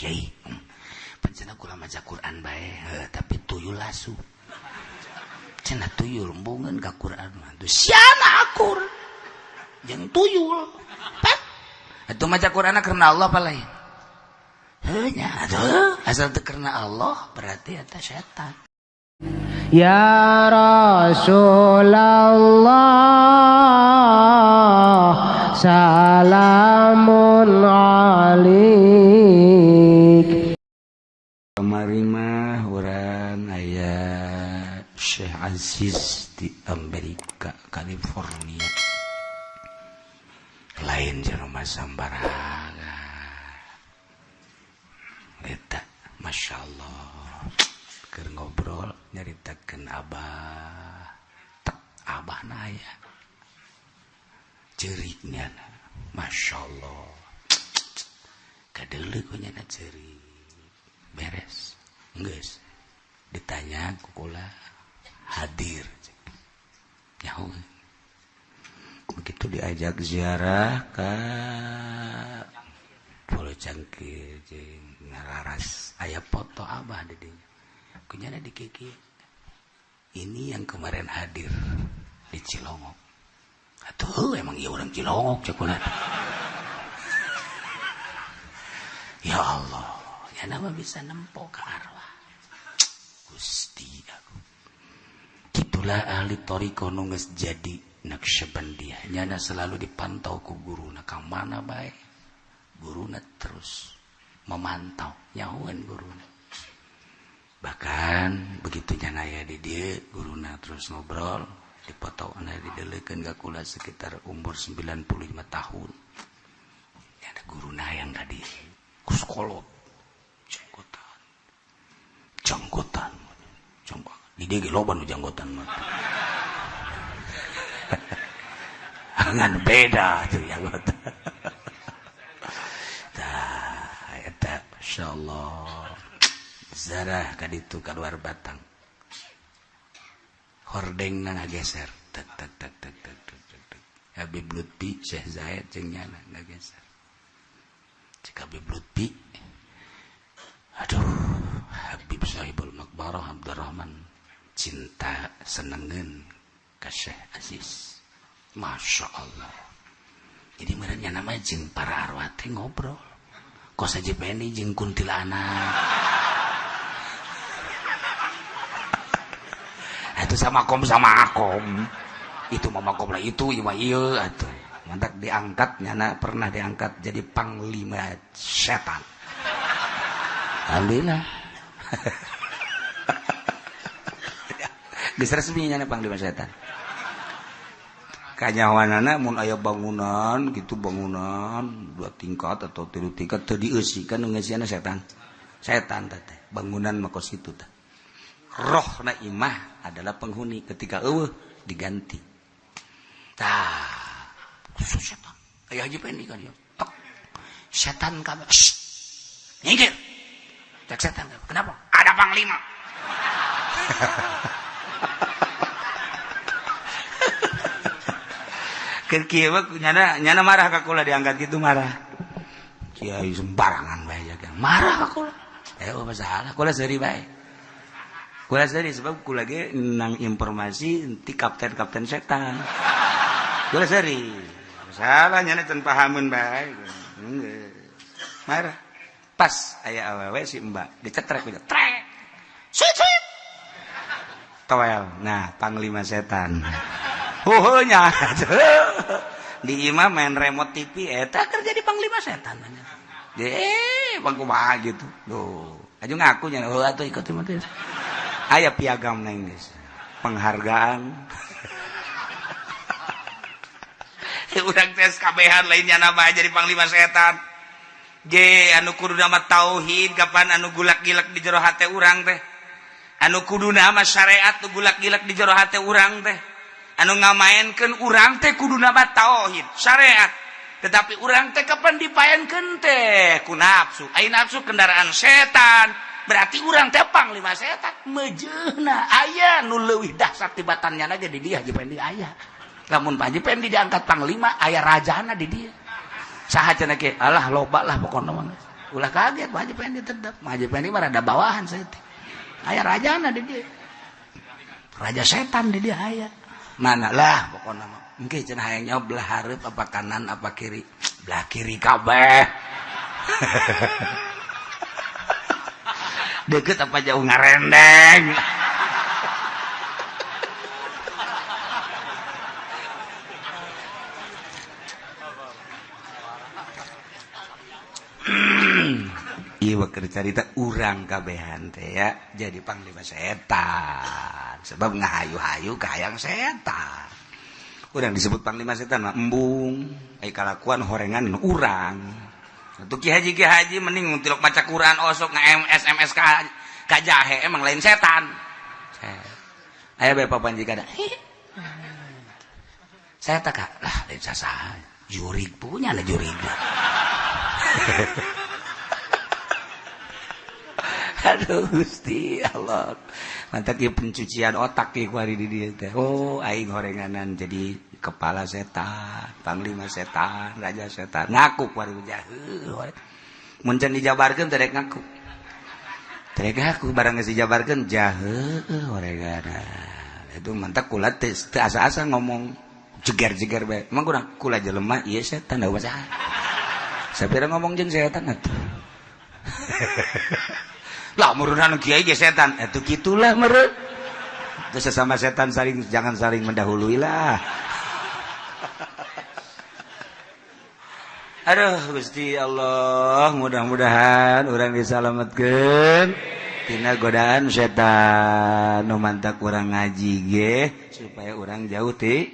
Kiai pancen kula maca Quran bae tapi tuyul lasu cenah tuyul embungeun ka Quran mah tuh siana akur jeung tuyul pat atuh maca Quran karena Allah apa lain heuh nya atuh asal teu karena Allah berarti eta setan. Ya Rasulullah salamun alaik. Kamari mah urang aya Syekh Aziz di Amerika California lain jeung rumah sambaraga eta Masya Allah keur ngobrol nyaritakeun abah naya ceuriknya Masya Allah kadeuleu ku nyana ceurik beres geus ditanya ku kula hadir nyaho begitu diajak ziarah ka Pulau Cangkir jeung ngararas aya foto abah di dinya kunyana dikiki ini yang kemarin hadir di Cilongok atuh emang iya orang Cilongok cekulan ya Allah ya nama bisa nempok ke arwah Gusti aku gitulah ahli toriko nu geus jadi Naqsyabandiyah nyana selalu dipantau ku guruna ka mana bae guruna terus memantau nyahuan guruna bahkan begitu nyanaya di dia guruna terus ngobrol dipoto ana dideleukeun ka kula sekitar umur 95 tahun ya ada guruna yang tadi kuskolot janggotan di dia ge loba nu janggotan mah ngan beda tuh janggotan tah eta masyaallah zarah kaditu kaluar batang hordengna ngageser tek tek tek tek tek tek Habib Lutfi Syekh Zaid jeung nyana ngageser cek Habib Lutfi aduh Habib Sahibul Makbarah Abdurrahman cinta senengeun ka Syekh Aziz Masya Allah jadi merenya nama jeung para arwah teh ngobrol kos aja peni jeung kuntilanak itu sama kom sama akom itu mama kom lah itu ima iya atuh mantak diangkat nyana pernah diangkat jadi panglima setan alhamdulillah geus resmi nyana panglima setan kanyawanana mun aya bangunan gitu bangunan 2 tingkat atau 3 tingkat teu dieusikan nu ngeusiana setan teh bangunan makos itu teh rohna imah adalah penghuni ketika eueuh diganti tah khusus setan aya haji pendi kan ya tok setan kabeh nyingkir cek setan kenapa ada panglima keur kieu mah nyana marah ka kula diangkat kitu marah kiai sembarangan bae jaga marah ka kula apa salah kula seuri bae kula sendiri sebab kula ge nang informasi ti kapten setan. Kula sendiri. Salah nyana can pahameun bae. Marah. Pas aya awewe si Mbak dicetrek we. Trek. Sweet. Towel. Nah, panglima setan. Nya. Di imam main remote TV eta keur jadi panglima setan. Bangkumaha gitu. Duh. Aju ngaku nya atuh ikut imam teh. Aya piagam na Inggris penghargaan urang tes kabehan lainnya nama jadi panglima setan ge anu kuduna mah tauhid kapan anu gulak-gilak di jero hate urang teh anu kuduna mah syariat tu gulak-gilak di jero hate urang teh anu ngamaenkeun urang teh kuduna mah tauhid syariat tetapi urang teh kapan dipaenkeun teh ku nafsu ai nafsu kendaraan setan berarti urang teh panglima setan mejeuna aya nu leuwih dahsyat tibatannya aja di dia Haji Pendi aya lamun Haji Pendi diangkat panglima aya rajana di dia saha cenah ge alah loba lah pokona mah Ulah kaget Pak Haji Pendi tedap. Pak Haji Pendi mah rada bawahan saya teh. Aya rajana di dia. Raja setan di dia aya. Mana lah pokona mah. Engke cenah hayang nyaho belah hareup apa kanan apa kiri. Belah kiri kabeh. Deket apa jauh ngarendeng. Iya keur carita urang kabehan teh ya jadi panglima setan sebab ngahayu-hayu ka hayang setan. Urang disebut panglima setan mah embung ai kalakuan horengan urang. Atuh Ki Haji mending nguntilok maca Quran osok nge-SMS ka jahe emang lain setan. Aya bae papanjikana. Saya tak lah lain sasaha jurig punya lah jurig. Aduh Gusti Allah. Mantap ieu pencucian otak ieu kuari di dieu teh. Oh, aing horenganan jadi kepala setan, panglima setan, raja setan. Ngaku kuari ujah. Mun can dijabarkeun teh rek ngaku. Teh ngaku barang geus dijabarkeun jaheuh horenganan. Itu mantap kula teh asa-asa ngomong jeger-jeger bae. Emang kurang kula jelema ieu setan da masalah. Sapira ngomong jeung setan atuh. Lah murunan kiai ge setan atuh kitulah meureun terus sesama setan jangan saling mendahului lah. Aduh Gusti Allah mudah-mudahan urang disalametkeun tina godaan setan nu mantak urang ngaji ge supaya urang jauh ti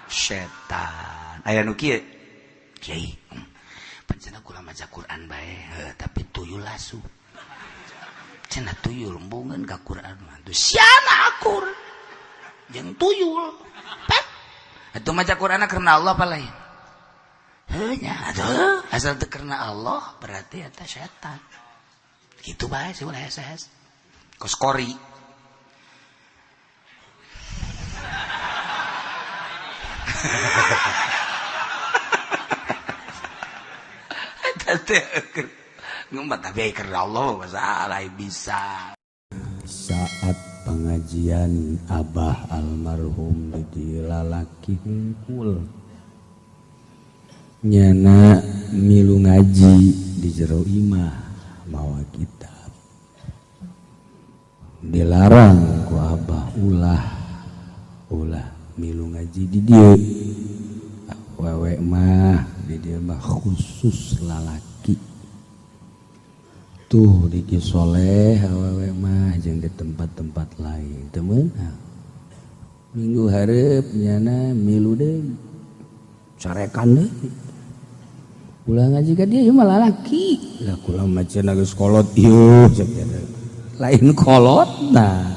setan. Aya nu kieu kiai pancena kula maca Quran bae tapi tuyul lasu cenah tuyul embungeun ka Quran mah tuh siana akur jeung tuyul pet atuh maca Qur'ana karena Allah apa lain heuh nya atuh asal teu karena Allah berarti eta setan kitu bae sih ulah SS kos kori eta teh ngumpat tapi karena Allah masalah bisa. Saat pengajian Abah almarhum di lalaki hungkul nyana milu ngaji di jero imah mawa kitab dilarang ku Abah ulah milu ngaji di dieu wewe mah di dieu mah khusus lalaki tuh di Kisoleh awewe mah jeung di tempat-tempat lain teu meunang minggu hareup nyana milu deui carekan deui ulah ngaji ka dieu mah lalaki lah kula macana geus kolot ieu lain kolotna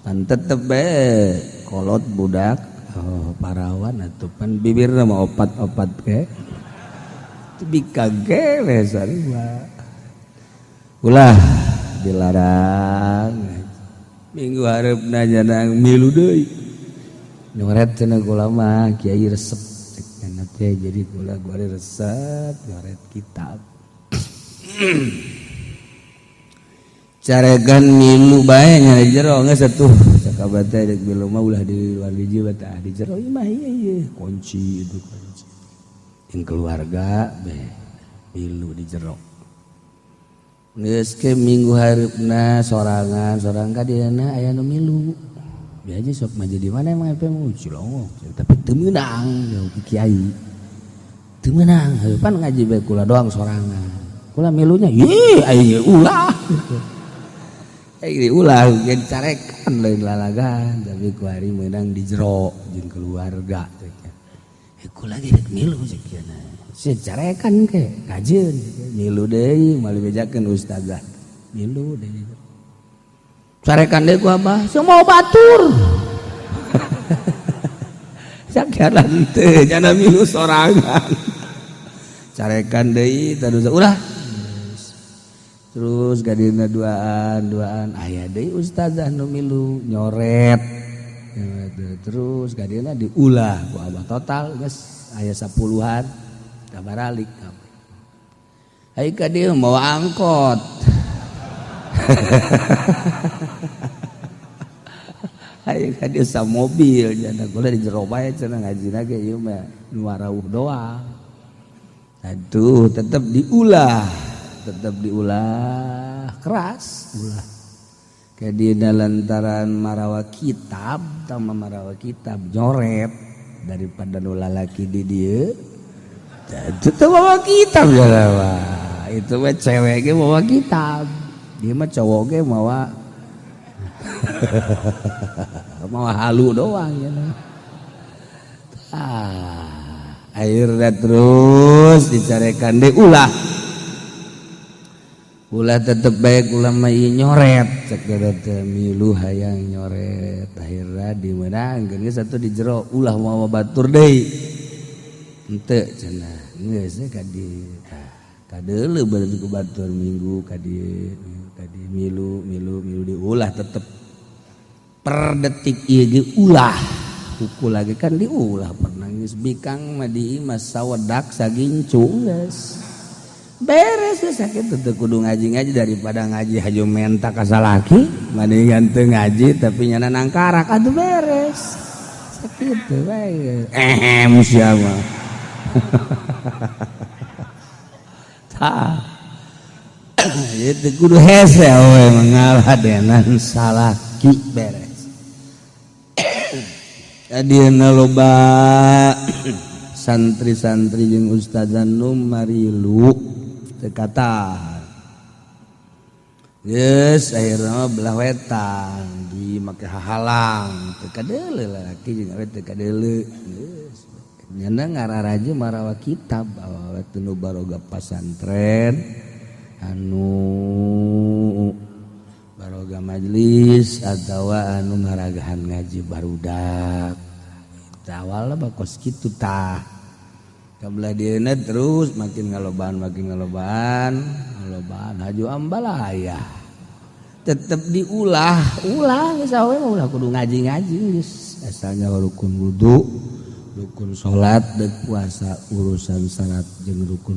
pan tetep bae kolot budak parawan atuh pan bibirna mah opat-opat ke bikage sari mah ulah dilarang minggu hareupna janang milu deui nyoret cenah kula mah kiai resep kana teh jadi kula guari resep nyoret kitab caregan milu bae nya di jero geus atuh sakabeh teh deuk milu mah ulah di luar hiji tah di jero imah ieu kunci itu kunci ing keluarga beh milu di jero geus ke minggu hareupna sorangan ka diana aya nu milu biaja sok mah jadi mana emang apa mau cilongok tapi teu meunang jauh kiai teu meunang heupan ngaji bae kula doang sorangan kula milunya ye aya ulah ulah gen carekan lain lalagan tapi ku hari meunang di jero jeung keluarga kula ge rek milu sakiana carekan ke kajeun milu deui mali bejakeun ustazah milu deui carekan deui ku Abah semua batur sakiaran teu cenah milu sorangan carekan deui terus ulah terus gadina duaan aya deui ustazah nu milu nyoret terus gadina diulah ku Abah total geus aya 10-an kabaralik Ai ka dieu mau angkot. Ai ka dieu sa mobil jana kula di jero bae cenah ngajina ge ieu mah nu warauh doang. Aduh tetap diulah keras ulah. Kadina lantaran marawa kitab nyoret daripada nu lalaki di dieu. Itu bawa kitab ya, itu mah cewek ge bawa kitab, dia mah cowok ge bawa halu doang ya. Akhirnya terus dicarekan deh ulah tetep baik ulama nyoret cek teh milu hayang nyoret akhirnya dimenangkeun geus satu di jero ulah mau batur deui. Ente cenah geus ka di kadeuleu bari ku batur minggu ka di milu diulah tetep per detik ieu ge ulah pukul lagi kan diulah pernah geus bikang mah di mas sawedak sagincung geus beres geus sakitu teu kudu ngaji-ngaji daripada ngaji haju menta ka salaki mendingan teu ngaji tapi nyana nangkarak atuh beres sakitu bae sia mah itu kudu hese we mangaladenan salaki beres. Adieuna loba santri-santri jeung ustazan nu marilu teu katahan. Geus akhirna belah wetan di make hahalang teu kadeuleu lalaki jeung awewe teu kadeuleu geus. Nyana ngararaje marawa kitab bawa teu baroga pasantren anu baroga majelis atawa anu ngaragahan ngaji barudak awalna bakos kitu tah kabelah dieuna terus makin ngalobaan haju ambalaya tetep diulah geus awe mah ulah kudu ngaji geus asalnya rukun wudu rukun salat dan puasa urusan salat jeung rukun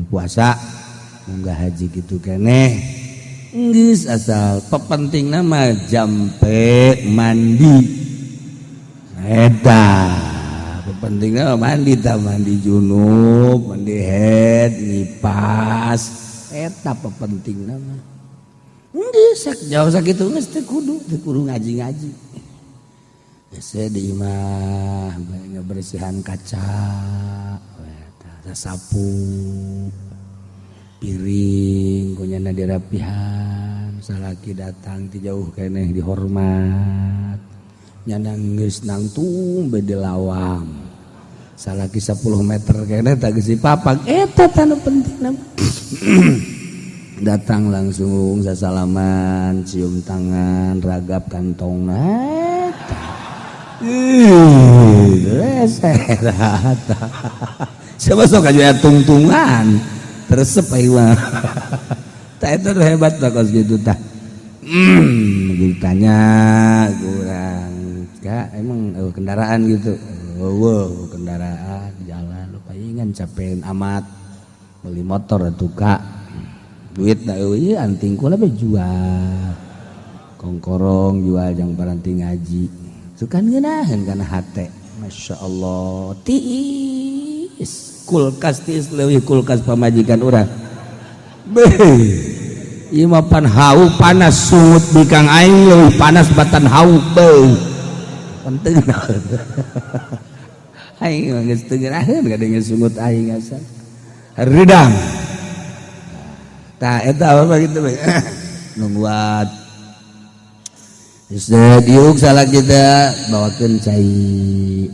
puasa munggah haji gitu keneh geus asal pepentingna mah jampe mandi eta pepentingna mandi junub mandi haid nifas eta pepentingna mah geus jauh sakitu geus teu kudu ngaji saya di imah ngebersihan kaca sapu piring kunyana dirapihan salaki datang ti jauh keneh dihormat nyana geus nangtung bede lawang salaki 10 meter keneh tak geus dipapag eta tanu pentingna datang langsung sasalaman cium tangan ragap kantongna siapa sok aja tungtungan teresep ayo tak itu hebat lah kos gitu tah ditanya kurang ya emang kendaraan gitu kendaraan jalan lupa ingan capein amat beli motor atuh kak duit dah euy anting kula be jual kongkorong jual jang paranti ngaji sukan ngeunaheun kana hate masyaallah tiis kulkas tiis leuwih kulkas pamajikan urang beh ieu mah pan hau panas sungut bikang aing leuwih panas batan hau beuh penting aing mah geus teu ngeunaheun kadenge sungut aing asal redang tah eta apa kitu bae nungguat sudah diuk salah kita bawakan cai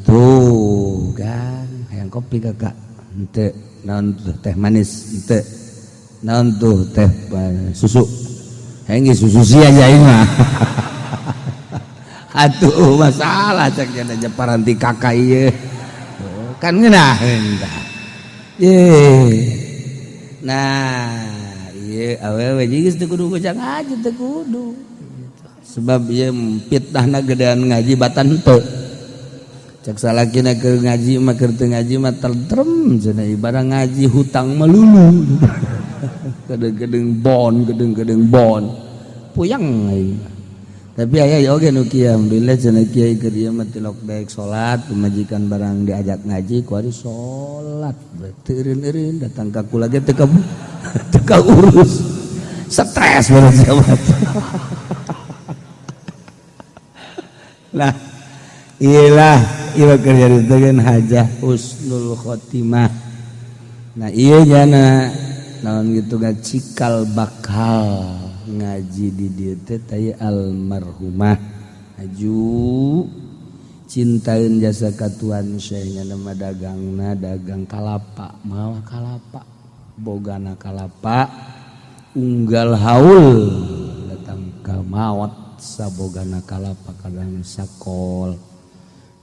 tuh kan hayang kopi kakak ente naon tuh teh manis ente naon tuh teh susu hayang susu sia aja ini mah atuh masalah cek aja paranti kakak ieu kan ngeunaheun tah nah ieu awewe geus teu kudu gojang aja teu kudu sebab ieu fitnahna gedean ngaji batan henteu cek salakina keur ngaji mah keur teu ngaji mah tentrem cenah ibarat ngaji hutang melulu gedeng-gedeng bon puyeng aing. Tapi aya oge nu kieu alhamdulillah cenah kiai keur ieu mah tilok daek salat pemajikan barang diajak ngaji ku ari salat teu eureun-eureun datang ka kula ge teu ka urus stres barang jawab. Nah iyalah ieu keur nyaritakeun hajah husnul khotimah. Nah ieu jana naon gitu kan cikal bakal ngaji di dieu teh taya almarhumah aju cintain jasa katuan Syekh nama dagangna dagang kalapa mawa kalapa bogana kalapa unggal haul datang ka maot sabogana kalapa kadang sakol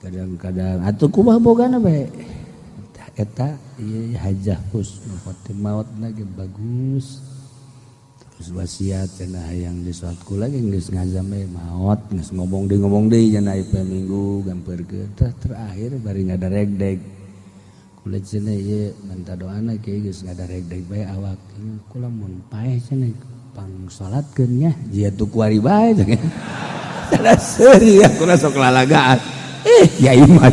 kadang-kadang atuh kumaha bogana bae eta ieu hajah husnul khotimah maotna ge bagus. Wasiat cenah hayang di salat kula ge geus ngazam we maot geus ngomong deui cenah ieu minggu gampeurkeun terakhir bari ngadareg-deg kula cenah ieu minta doana kieu geus ngadareg-deg bae awak kula mun paeh cenah pang salatkeun nya jieu tu kuari bae cenah sada seuri ya kula sok lalagaan yai mah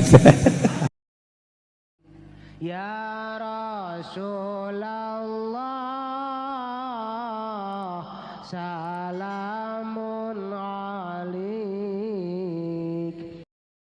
Ya Rasulullah